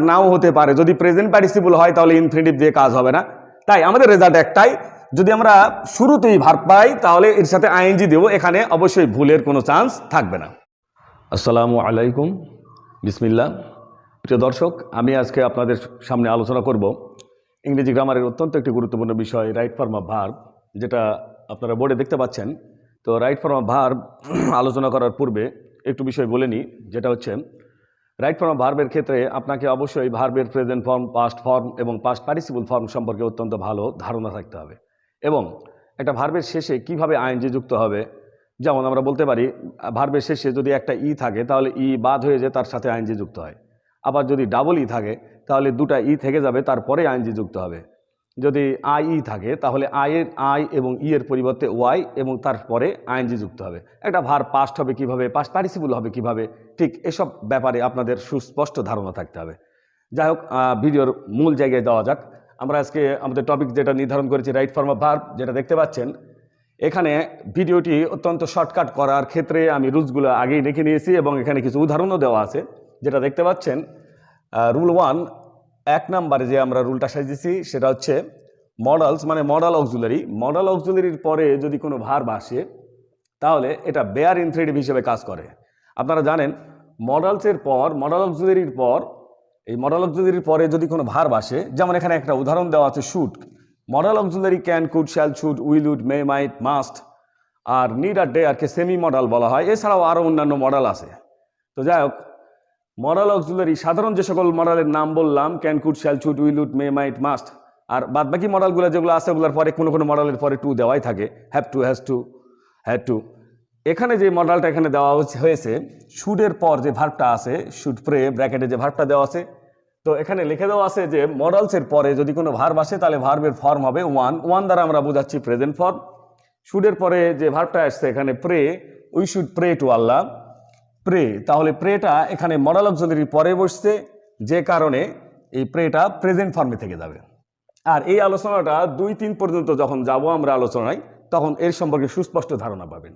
নাও হতে পারে। যদি প্রেজেন্ট পার্টিসিপল হয় তাহলে ইনফিনিটিভ দিয়ে কাজ হবে না। তাই আমাদের রেজাল্ট একটাই, যদি আমরা শুরুতেই ভার্ব পাই তাহলে এর সাথে আইএনজি দেব, এখানে অবশ্যই ভুলের কোনো চান্স থাকবে না। আসসালামু আলাইকুম, বিসমিল্লাহ। প্রিয় দর্শক, আমি আজকে আপনাদের সামনে আলোচনা করব ইংরেজি গ্রামারের অত্যন্ত একটি গুরুত্বপূর্ণ বিষয়, রাইট ফর্ম অফ ভার্ব, যেটা আপনারা বোর্ডে দেখতে পাচ্ছেন। তো রাইট ফর্ম অফ ভার্ব আলোচনা করার পূর্বে একটু বিষয় বলে নিই, যেটা হচ্ছে রাইট ফর্ম অফ ভার্বের ক্ষেত্রে আপনাকে অবশ্যই ভার্বের প্রেজেন্ট ফর্ম, পাস্ট ফর্ম এবং পাস্ট পার্টিসিপল ফর্ম সম্পর্কে অত্যন্ত ভালো ধারণা থাকতে হবে। এবং একটা ভার্বের শেষে কিভাবে আইএনজি যুক্ত হবে, যেমন আমরা বলতে পারি ভার্বের শেষে যদি একটা ই থাকে তাহলে ই বাদ হয়ে যায়, তার সাথে আইএনজি যুক্ত হয়। আবার যদি ডাবল ই থাকে তাহলে দুটা ই থেকে যাবে, তারপরে আইএনজি যুক্ত হবে। যদি আই ই থাকে তাহলে আই এবং ই এর পরিবর্তে ওয়াই এবং তারপরে আইএনজি যুক্ত হবে। একটা ভার্ব পাস্ট হবে কিভাবে, পাস্ট পার্টিসিপল হবে কিভাবে, ঠিক এসব ব্যাপারে আপনাদের সুস্পষ্ট ধারণা থাকতে হবে। যাই হোক, ভিডিওর মূল জায়গায় যাওয়া যাক। আমরা আজকে আমাদের টপিক যেটা নির্ধারণ করেছি রাইট ফর্ম অফ ভার্ব, যেটা দেখতে পাচ্ছেন এখানে। ভিডিওটি অত্যন্ত শর্টকাট করার ক্ষেত্রে আমি রুলসগুলো আগেই লিখে নিয়েছি এবং এখানে কিছু উদাহরণও দেওয়া আছে, যেটা দেখতে পাচ্ছেন। রুল 1, 1 নম্বরে যে আমরা রুলটা সাজিয়েছি সেটা হচ্ছে মডালস, মানে মডাল অক্সিলারি। মডাল অক্সিলারির পরে যদি কোনো ভার্ব আসে তাহলে এটা বেয়ার ইনফিনিটিভ হিসেবে কাজ করে। আপনারা জানেন মডালসের পর, মডাল অক্সিলারির পর, এই মডাল অক্সিলারির পরে যদি কোনো ভার্ব আসে, যেমন এখানে একটা উদাহরণ দেওয়া আছে should. Modal auxiliary can, could, shall, should, will, would, may, might, must আর নিড আর ডেয়ারকে সেমি মডাল বলা হয়। এছাড়াও আরও অন্যান্য মডাল আছে। তো যাই হোক, মডাল অক্সিলারি সাধারণ যে সকল মডালের নাম বললাম, can, could, shall, should, will, would, may, might, must, আর বাদবাকি মডালগুলো যেগুলো আছে ওগুলোর পরে কোনো কোনো মডালের পরে টু দেওয়াই থাকে, have to, has to, had to. এখানে যে মডালটা এখানে দেওয়া হয়েছে, শুডের পর যে ভার্বটা আছে, শুড প্রে ব্র্যাকেটে যে ভার্বটা দেওয়া আছে, তো এখানে লিখে দেওয়া আছে যে মডালসের পরে যদি কোনো ভার্ব আসে তাহলে ভার্বের ফর্ম হবে ওয়ান দ্বারা আমরা বোঝাচ্ছি প্রেজেন্ট ফর্ম। শুডের পরে যে ভার্বটা আসছে এখানে pray, we should pray to Allah, pray, তাহলে প্রেটা এখানে মডাল অক্সিলারির পরে বসছে, যে কারণে এই প্রেটা প্রেজেন্ট ফর্মে থেকে যাবে। আর এই আলোচনাটা 2-3 পর্যন্ত যখন যাব আমরা আলোচনায়, তখন এর সম্পর্কে সুস্পষ্ট ধারণা পাবেন।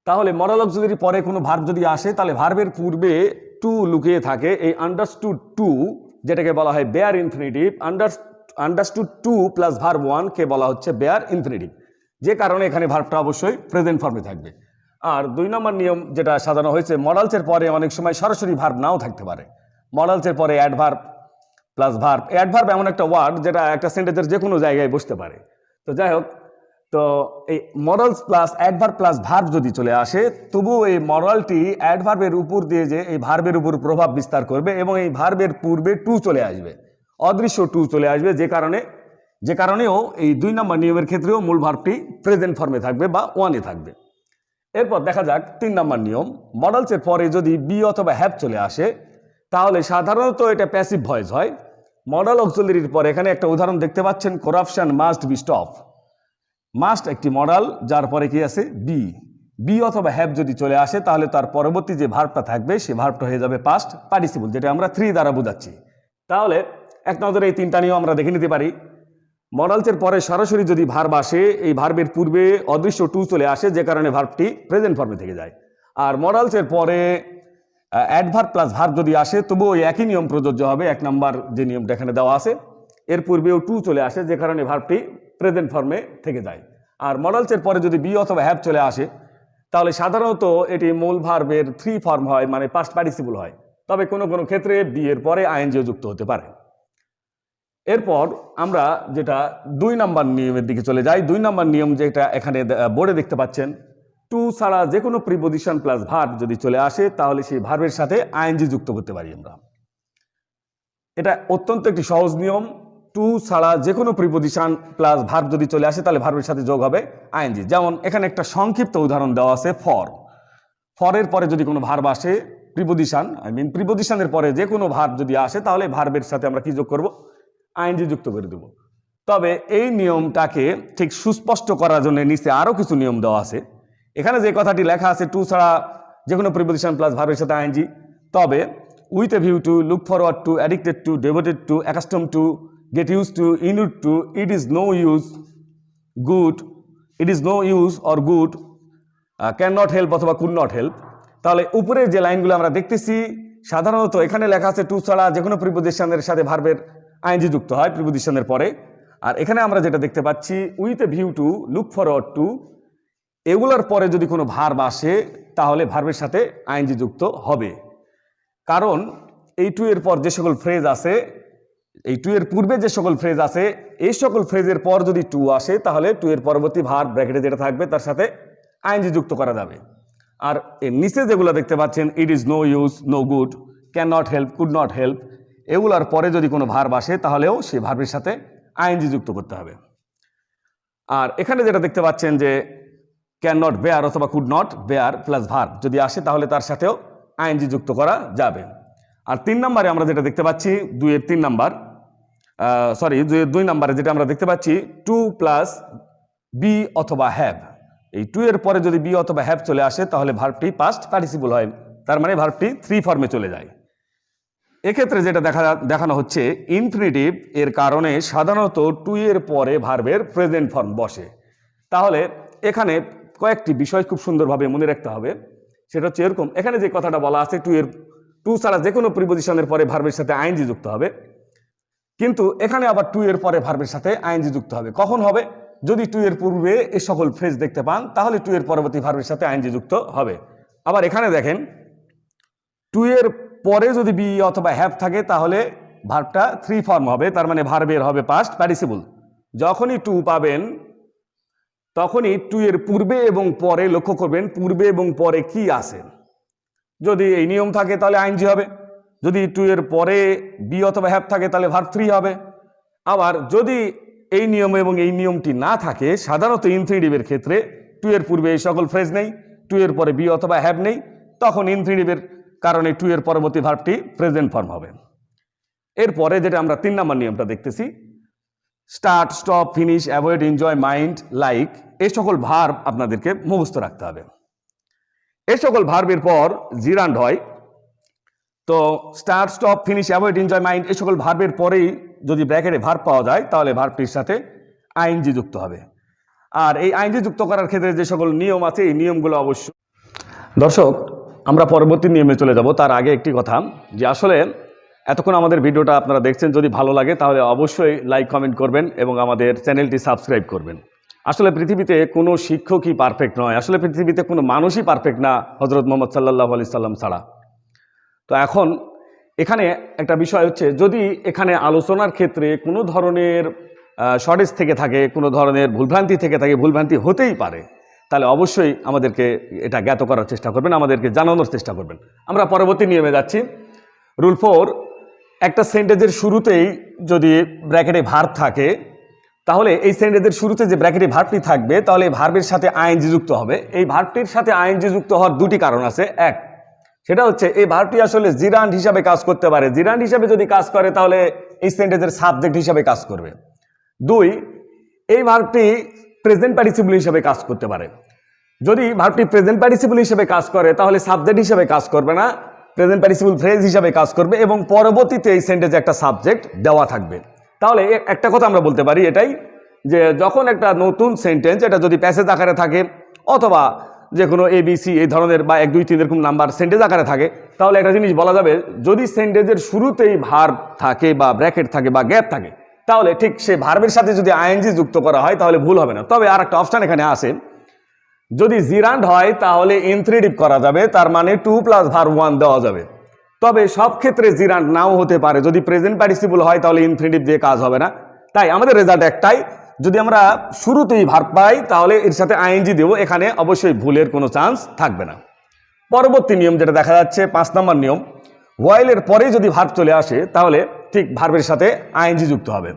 তাহলে মডাল অক্সিলারির পরে কোনো ভার্ব যদি আসে তাহলে ভার্বের পূর্বে টু লুকিয়ে থাকে। এই আন্ডারস্টুড টু, যেটাকে বলা হয় bare infinitive, understood to plus verb 1 কে বলা হচ্ছে বেয়ার ইনফিনিটিভ, যে কারণে এখানে ভার্বটা অবশ্যই প্রেজেন্ট ফর্মে থাকবে। আর 2 নম্বর নিয়ম যেটা সাজানো হয়েছে, মডালসের পরে অনেক সময় সরাসরি ভার্ব নাও থাকতে পারে। মডালসের পরে অ্যাডভার্ব প্লাস ভার্ব। অ্যাডভার্ব এমন একটা ওয়ার্ড যেটা একটা সেন্টেন্সের যে কোনো জায়গায় বসতে পারে। তো যাই হোক, তো এই modals plus adverb plus verb যদি চলে আসে, তবুও এই মডালটি অ্যাডভার্বের উপর দিয়ে যে এই ভার্বের উপর প্রভাব বিস্তার করবে এবং এই ভার্বের পূর্বে টু চলে আসবে, অদৃশ্য টু চলে আসবে, যে কারণেও এই 2 নম্বর নিয়মের ক্ষেত্রেও মূল ভার্বটি প্রেজেন্ট ফর্মে থাকবে বা ওয়ানে থাকবে। এরপর দেখা যাক 3 নম্বর নিয়ম। মডালসের পরে যদি বি অথবা হ্যাভ চলে আসে তাহলে সাধারণত এটা প্যাসিভ ভয়েস হয়। মডাল অক্সিলারির পরে এখানে একটা উদাহরণ দেখতে পাচ্ছেন, corruption must be stop. Must একটি মডাল, যার পরে কি আছে বি অথবা হ্যাভ যদি চলে আসে তাহলে তার পরবর্তী যে ভার্বটা থাকবে সে ভার্বটা হয়ে যাবে পাস্ট পার্টিসিপল, যেটা আমরা 3 দ্বারা বোঝাচ্ছি। তাহলে এক নজরে এই 3টা নিয়ম আমরা দেখে নিতে পারি। মডালসের পরে সরাসরি যদি ভার্ব আসে, এই ভার্বের পূর্বে অদৃশ্য টু চলে আসে, যে কারণে ভার্বটি প্রেজেন্ট ফর্মে থেকে যায়। আর মডালসের পরে অ্যাডভার্ব প্লাস ভার্ব যদি আসে তবুও ওই একই নিয়ম প্রযোজ্য হবে। 1 নম্বর যে নিয়মটা এখানে দেওয়া আছে, এর পূর্বেও টু চলে আসে, যে কারণে ভার্বটি প্রেজেন্ট ফর্মে থেকে যায়। আর মডালসের পরে যদি বি অথবা হ্যাভ চলে আসে তাহলে সাধারণত এটি মূল ভার্বের 3 ফর্ম হয়, মানে পাস্ট পার্টিসিপল হয়। তবে কোনো কোনো ক্ষেত্রে বি এর পরে আইএনজিও যুক্ত হতে পারে। এরপর আমরা যেটা 2 নম্বর নিয়মের দিকে চলে যাই। 2 নম্বর নিয়ম যেটা এখানে বোর্ডে দেখতে পাচ্ছেন, টু ছাড়া যে কোনো প্রিপোজিশন প্লাস ভার্ব যদি চলে আসে তাহলে সেই ভার্বের সাথে আইএনজি যুক্ত করতে পারি আমরা। এটা অত্যন্ত একটি সহজ নিয়ম। টু ছাড়া যে কোনো প্রিপোজিশন প্লাস ভার্ব যদি চলে আসে তাহলে ভার্বের সাথে যোগ হবে আইএনজি। যেমন এখানে একটা সংক্ষিপ্ত উদাহরণ দেওয়া আছে, ফরের পরে যদি কোনো ভার্ব আসে, প্রিপোজিশনের পরে যে কোনো ভার্ব যদি আসে তাহলে ভার্বের সাথে আমরা কি যোগ করব, আইএনজি যুক্ত করে দেব। তবে এই নিয়মটাকে ঠিক সুস্পষ্ট করার জন্য নিচে আরও কিছু নিয়ম দেওয়া আছে। এখানে যে কথাটি লেখা আছে টু ছাড়া যে কোনো প্রিপোজিশন প্লাস ভার্বের সাথে আইএনজি, তবে with a view to, look forward to, addicted to, devoted to, accustom to, get use to, inured to, it is no use or good, can not help অথবা could not help. তাহলে উপরে যে লাইনগুলো আমরা দেখতেছি সাধারণত এখানে লেখা আছে টু ছাড়া যে কোনো প্রিপোজিশনের সাথে ভার্বের আইএনজি যুক্ত হয় প্রিপোজিশনের পরে। আর এখানে আমরা যেটা দেখতে পাচ্ছি with a view to, look forward two, এগুলোর পরে যদি কোনো ভার্ব আসে তাহলে ভার্বের সাথে আইএনজি যুক্ত হবে। কারণ এই টু এর পর যে সকল ফ্রেজ আছে, এই টু এর পূর্বে যে সকল ফ্রেজ আছে, এই সকল ফ্রেজের পর যদি টু আসে তাহলে টু এর পরবর্তী ভার্ব ব্র্যাকেটে যেটা থাকবে তার সাথে আইএনজি যুক্ত করা যাবে। আর এর নিচে যেগুলো দেখতে পাচ্ছেন it is no use, no good, can not help, could not help, এগুলার পরে যদি কোনো ভার্ব আসে তাহলেও সেই ভার্বের সাথে আইএনজি যুক্ত করতে হবে। আর এখানে যেটা দেখতে পাচ্ছেন যে ক্যান নট বেয়ার অথবা could not bare plus verb যদি আসে তাহলে তার সাথেও আইএনজি যুক্ত করা যাবে। আর 3 নম্বরে আমরা যেটা দেখতে পাচ্ছি 2-এর 3 নাম্বার, সরি 2-এর 2 নাম্বারে যেটা আমরা দেখতে পাচ্ছি টু প্লাস বি অথবা হ্যাভ। এই টু এর পরে যদি বি অথবা হ্যাভ চলে আসে তাহলে ভার্বটি পাস্ট পার্টিসিপল হয়, তার মানে ভার্বটি 3 ফর্মে চলে যায়। এক্ষেত্রে যেটা দেখানো হচ্ছে ইনফিনিটিভ এর কারণে সাধারণত টু এর পরে ভার্বের প্রেজেন্ট ফর্ম বসে। তাহলে এখানে কয়েকটি বিষয় খুব সুন্দরভাবে মনে রাখতে হবে। সেটা হচ্ছে এরকম, এখানে যে কথাটা বলা আছে টু ছাড়া যে কোনো প্রিপোজিশনের পরে ভার্বের সাথে আইএনজি যুক্ত হবে, কিন্তু এখানে আবার টু এর পরে ভার্বের সাথে আইএনজি যুক্ত হবে। কখন হবে? যদি টু এর পূর্বে এই সকল ফ্রেজ দেখতে পান তাহলে টু এর পরবর্তী ভার্বের সাথে আইএনজি যুক্ত হবে। আবার এখানে দেখেন টু এর পরে যদি বি অথবা হ্যাভ থাকে তাহলে ভার্বটা 3 ফর্ম হবে, তার মানে ভার্বের হবে পাস্ট পার্টিসিপল। যখনই টু পাবেন তখনই টু এর পূর্বে এবং পরে লক্ষ্য করবেন পূর্বে এবং পরে কি আছে। যদি এই নিয়ম থাকে তাহলে আইএনজি হবে, যদি টু এর পরে বি অথবা হ্যাভ থাকে তাহলে ভার্ব 3 হবে। আবার যদি এই নিয়ম এবং এই নিয়মটি না থাকে, সাধারণত ইনফিনিটিভের ক্ষেত্রে টু এর পূর্বে এই সকল ফ্রেজ নেই, টু এর পরে বি অথবা হ্যাভ নেই, তখন ইনফিনিটিভের কারণে টু এর পরবর্তী ভার্বটি প্রেজেন্ট ফর্ম হবে। এরপরে যেটা আমরা 3 নম্বর নিয়মটা দেখতেছি start, stop, finish, avoid, enjoy, mind, like, এই সকল ভার্ব আপনাদেরকে মুখস্থ রাখতে হবে। এই সকল ভার্বের পর জিরান্ড হয়, তো start, stop, finish, avoid, enjoy, mind এই সকল ভার্বের পরেই যদি ব্র্যাকেটে ভার্ব পাওয়া যায় তাহলে ভার্বটির সাথে আইএনজি যুক্ত হবে। আর এই আইএনজি যুক্ত করার ক্ষেত্রে যে সকল নিয়ম আছে এই নিয়মগুলো অবশ্যই। দর্শক, আমরা পরবর্তী নিয়মে চলে যাব। তার আগে একটি কথা, যে আসলে এতক্ষণ আমাদের ভিডিওটা আপনারা দেখছেন, যদি ভালো লাগে তাহলে অবশ্যই লাইক কমেন্ট করবেন এবং আমাদের চ্যানেলটি সাবস্ক্রাইব করবেন। আসলে পৃথিবীতে কোনো শিক্ষকই পারফেক্ট নয়, আসলে পৃথিবীতে কোনো মানুষই পারফেক্ট না হযরত মুহাম্মদ সাল্লাল্লাহু আলাইহি সাল্লাম ছাড়া। তো এখন এখানে একটা বিষয় হচ্ছে, যদি এখানে আলোচনার ক্ষেত্রে কোনো ধরনের শর্টেজ থেকে থাকে, কোনো ধরনের ভুলভ্রান্তি থেকে থাকে, ভুলভ্রান্তি হতেই পারে, তাহলে অবশ্যই আমাদেরকে এটা জ্ঞাত করার চেষ্টা করবেন, আমাদেরকে জানানোর চেষ্টা করবেন। আমরা পরবর্তী নিয়মে যাচ্ছি। রুল 4, একটা সেন্টেন্সের শুরুতেই যদি ব্র্যাকেটে ভার্ব থাকে তাহলে এই সেন্টেন্সের শুরুতে যে ব্র্যাকেটে ভার্বটি থাকবে তাহলে এই ভার্বের সাথে আইএনজি যুক্ত হবে। এই ভার্বটির সাথে আইএনজি যুক্ত হওয়ার 2টি কারণ আছে। এক, সেটা হচ্ছে এই ভার্বটি আসলে জিরান্ড হিসাবে কাজ করতে পারে। জিরান্ড হিসাবে যদি কাজ করে তাহলে এই সেন্টেন্সের সাবজেক্ট হিসাবে কাজ করবে। 2, এই ভার্বটি প্রেজেন্ট পার্টিসিপল হিসাবে কাজ করতে পারে। যদি ভার্বটি প্রেজেন্ট পার্টিসিপল হিসাবে কাজ করে তাহলে সাবজেক্ট হিসাবে কাজ করবে না, প্রেজেন্ট পার্টিসিপল ফ্রেজ হিসাবে কাজ করবে এবং পরবর্তীতে এই সেন্টেন্সে একটা সাবজেক্ট দেওয়া থাকবে। তাহলে একটা কথা আমরা বলতে পারি এটাই, যে যখন একটা নতুন সেন্টেন্স এটা যদি প্যাসেজ আকারে থাকে অথবা যে কোনো ABC এই ধরনের বা 1, 2, 3 এরকম নাম্বার সেন্টেন্স আকারে থাকে, তাহলে একটা জিনিস বলা যাবে, যদি সেন্টেন্সের শুরুতেই ভার্ব থাকে বা ব্র্যাকেট থাকে বা গ্যাপ থাকে তাহলে ঠিক সেই ভার্বের সাথে যদি আইএনজি যুক্ত করা হয় তাহলে ভুল হবে না। তবে আর একটা অপশন এখানে আসে, যদি জিরান্ড হয় তাহলে ইনফিনিটিভ করা যাবে, তার মানে 2 + ভার্ব 1 দেওয়া যাবে। তবে সব ক্ষেত্রে জিরান্ড নাও হতে পারে, যদি প্রেজেন্ট পার্টিসিপল হয় তাহলে ইনফিনিটিভ দিয়ে কাজ হবে না। তাই আমাদের রেজাল্ট একটাই, যদি আমরা শুরুতেই ভার্ব পাই তাহলে এর সাথে আইএনজি দেব, এখানে অবশ্যই ভুলের কোনো চান্স থাকবে না। পরবর্তী নিয়ম যেটা দেখা যাচ্ছে 5 নম্বর নিয়ম, হোয়াইলের পরে যদি ভার্ব চলে আসে তাহলে ঠিক ভার্বের সাথে আইএনজি যুক্ত হবে।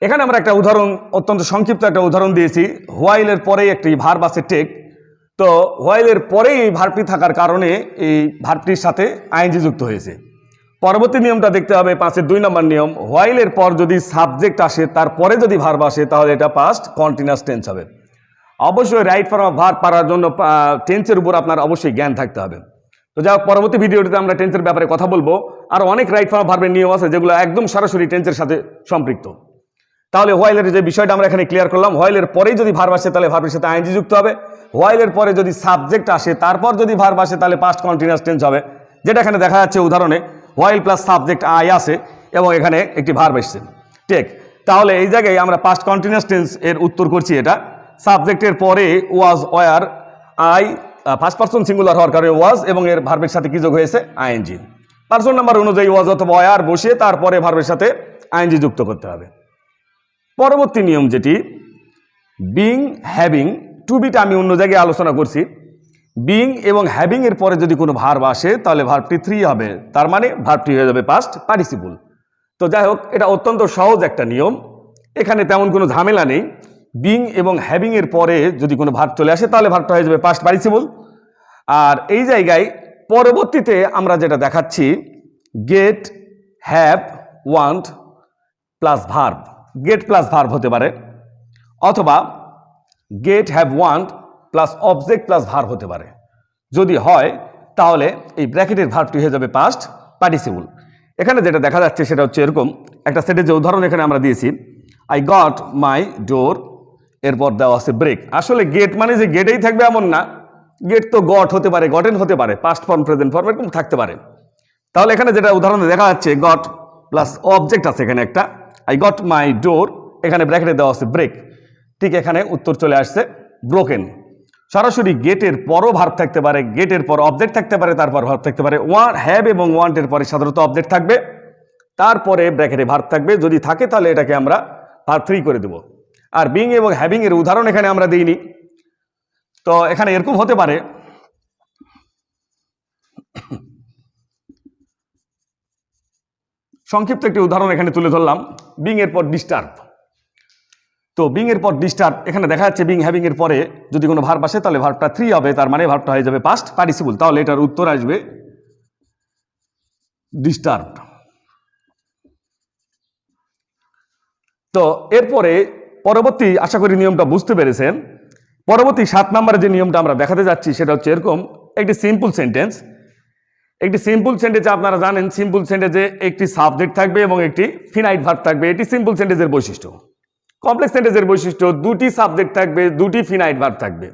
এখানে আমরা একটা উদাহরণ, অত্যন্ত সংক্ষিপ্ত একটা উদাহরণ দিয়েছি। হোয়াইলের পরেই একটি ভার্ব আছে টেক, তো হোয়াইলের পরেই এই ভার্বটি থাকার কারণে এই ভার্বটির সাথে আইএনজি যুক্ত হয়েছে। পরবর্তী নিয়মটা দেখতে হবে 5-এর 2 নম্বর নিয়ম, হোয়াইলের পর যদি সাবজেক্ট আসে তারপরে যদি ভার্ব আসে তাহলে এটা পাস্ট কন্টিনিউয়াস টেন্স হবে। অবশ্যই রাইট ফর্ম অফ ভার্ব পাওয়ার জন্য টেন্সের উপর আপনার অবশ্যই জ্ঞান থাকতে হবে। তো যাই হোক, পরবর্তী ভিডিওটিতে আমরা টেন্সের ব্যাপারে কথা বলবো। আর অনেক রাইট ফর্ম অফ ভার্বের নিয়ম আছে যেগুলো একদম সরাসরি টেন্সের সাথে সম্পৃক্ত। তাহলে হোয়াইলের যে বিষয়টা আমরা এখানে ক্লিয়ার করলাম, হোয়াইলের পরেই যদি ভার্ব আসে তাহলে ভার্বের সাথে আইএনজি যুক্ত হবে। হোয়াইলের পরে যদি সাবজেক্ট আসে তারপর যদি ভার্ব আসে তাহলে পাস্ট কন্টিনিউয়াস টেন্স হবে। যেটা এখানে দেখা যাচ্ছে উদাহরণে হোয়াইল প্লাস সাবজেক্ট আই আছে এবং এখানে একটি ভার্ব এসছে। ঠিক, তাহলে এই জায়গায় আমরা পাস্ট কন্টিনিউয়াস টেন্স এর উত্তর করছি। এটা সাবজেক্টের পরে was, were, I first person singular হওয়ার কারণে ওয়াজ এবং এর ভার্বের সাথে কি যোগ হয়েছে? আইএনজি। পারসন নাম্বার অনুযায়ী ওয়াজ অথবা ওয়ার বসিয়ে তারপরে ভার্বের সাথে আইএনজি যুক্ত করতে হবে। পরবর্তী নিয়ম যেটি বিং, হ্যাভিং, টু বিটা আমি অন্য জায়গায় আলোচনা করছি। বিং এবং হ্যাভিং এর পরে যদি কোনো ভার্ব আসে তাহলে ভার্বটি 3 হবে, তার মানে ভার্বটি হয়ে যাবে পাস্ট পার্টিসিপল। তো যাই হোক, এটা অত্যন্ত সহজ একটা নিয়ম, এখানে তেমন কোনো ঝামেলা নেই। বিং এবং হ্যাভিং এর পরে যদি কোনো ভার্ব চলে আসে তাহলে ভার্বটা হয়ে যাবে পাস্ট পার্টিসিপল। আর এই জায়গায় পরবর্তীতে আমরা যেটা দেখাচ্ছি get, have, want plus verb, get plus verb হতে পারে, অথবা get, have, want plus object plus verb হতে পারে। যদি হয় তাহলে এই ব্র্যাকেটের ভার্বটি হয়ে যাবে পাস্ট পার্টিসিপল। এখানে যেটা দেখা যাচ্ছে সেটা হচ্ছে এরকম একটা সেটের যে উদাহরণ এখানে আমরা দিয়েছি, আই গট মাই ডোর, এরপর দেওয়া আছে ব্রেক। আসলে গেট মানে যে গেটেই থাকবে এমন না, গেট তো গট হতে পারে, গটেন হতে পারে, পাস্ট ফর্ম, প্রেজেন্ট ফর্ম এরকম থাকতে পারে। তাহলে এখানে যেটা উদাহরণে দেখা যাচ্ছে গট প্লাস অবজেক্ট আছে এখানে একটা, আই গট মাই ডোর, এখানে ব্র্যাকেটে দেওয়া আছে ব্রেক। ঠিক এখানে উত্তর চলে আসছে ব্রোকেন। সরাসরি গেটের পরও ভার্ব থাকতে পারে, গেটের পর অবজেক্ট থাকতে পারে, তারপর ভার্ব থাকতে পারে। হ্যাভ এবং ওয়ান্টের পরে সাধারণত অবজেক্ট থাকবে, তারপরে ব্র্যাকেটে ভার্ব থাকবে। যদি থাকে তাহলে এটাকে আমরা ভার্ব 3 করে দেব। আর বিং এবং হ্যাভিং এর উদাহরণ এখানে আমরা দিইনি, তো এখানে এরকম হতে পারে সংক্ষিপ্ত একটি উদাহরণ এখানে তুলে ধরলাম, বিং এর পর ডিস্টার্ব। তো বিং এর পর ডিস্টার্ব এখানে দেখা যাচ্ছে বিং হ্যাভিং এর পরে যদি কোনো ভার্ব আসে তাহলে ভার্বটা 3 হবে, তার মানে ভার্বটা হয়ে যাবে পাস্ট পার্টিসিপল। তাহলে এটার উত্তর আসবে ডিস্টার্ব। তো এরপরে পরবর্তী, আশা করি নিয়মটা বুঝতে পেরেছেন। পরবর্তী 7 নম্বরে যে নিয়মটা আমরা দেখাতে যাচ্ছি সেটা হচ্ছে এরকম একটি সিম্পল সেন্টেন্স। একটি সিম্পল সেন্টেন্সে আপনারা জানেন সিম্পল সেন্টেন্সে একটি সাবজেক্ট থাকবে এবং একটি ফিনাইট ভার্ব থাকবে, এটি সিম্পল সেন্টেন্সের বৈশিষ্ট্য। কমপ্লেক্স সেন্টেন্সের বৈশিষ্ট্য দুটি সাবজেক্ট থাকবে, দুটি ফিনাইট ভার্ব থাকবে।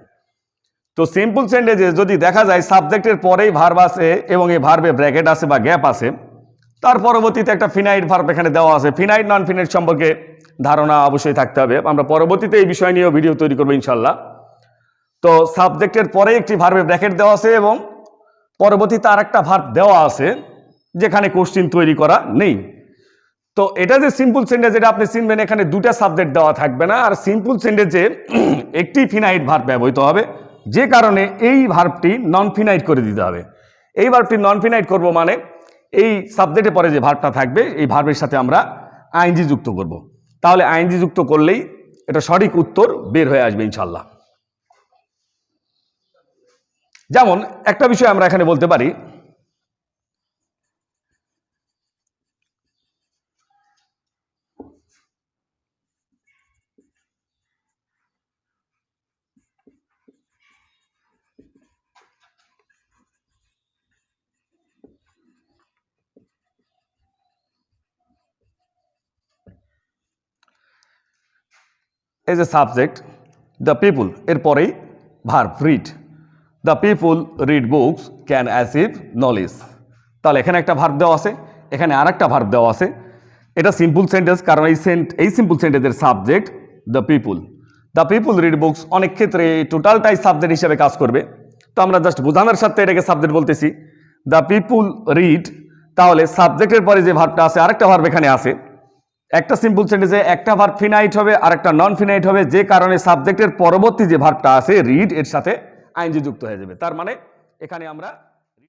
তো সিম্পল সেন্টেন্সে যদি দেখা যায় সাবজেক্টের পরেই ভার্ব আছে এবং এই ভার্বে ব্র্যাকেট আছে বা গ্যাপ আছে, তার পরবর্তীতে একটা ফিনাইট ভার্ব এখানে দেওয়া আছে। ফিনাইট নন ফিনাইট সম্পর্কে ধারণা অবশ্যই থাকতে হবে, আমরা পরবর্তীতে এই বিষয় নিয়েও ভিডিও তৈরি করবো ইনশাল্লাহ। তো সাবজেক্টের পরে একটি ভার্বে ব্র্যাকেট দেওয়া আছে এবং পরবর্তীতে আর একটা ভার্ব দেওয়া আছে যেখানে কোশ্চিন তৈরি করা নেই। তো এটা যে সিম্পল সেন্টেন্স, এটা আপনি চিনবেন, এখানে দুটা সাবজেক্ট দেওয়া থাকবে না, আর সিম্পল সেন্টেন্সে একটি ফিনাইট ভার্ব ব্যবহৃত হবে, যে কারণে এই ভার্বটি নন ফিনাইট করে দিতে হবে। এই ভার্বটি নন ফিনাইট করব মানে এই সাবজেক্টের পরে যে ভার্বটা থাকবে এই ভার্বের সাথে আমরা আইএনজি যুক্ত করব। তাহলে আইএনজি যুক্ত করলেই এটা সঠিক উত্তর বের হয়ে আসবে ইনশাল্লাহ। যেমন একটা বিষয় আমরা এখানে বলতে পারি, as a subject the people, এরপরেই verb read. The people read books can achieve knowledge. তাহলে এখানে একটা ভার্ব দেওয়া আছে, এখানে আর একটা ভার্ব দেওয়া আছে। এটা সিম্পল সেন্টেন্স, কারণ এই সিম্পল সেন্টেন্সের subject the people. The people read books অনেক ক্ষেত্রে টোটালটাই সাবজেক্ট হিসেবে কাজ করবে, তো আমরা জাস্ট বোঝানোর সাথে এটাকে সাবজেক্ট বলতেছি। দ্য পিপুল রিড, তাহলে সাবজেক্টের পরে যে ভার্বটা আছে আরেকটা ভার্ব এখানে আছে। একটা সিম্পল সেন্টেন্সে একটা ভার্ব ফিনাইট হবে আর একটা নন ফিনাইট হবে, যে কারণে সাবজেক্টের পরবর্তী যে ভার্বটা আছে রিড এর সাথে আইএনজি যুক্ত হয়ে যাবে। তার মানে এখানে আমরা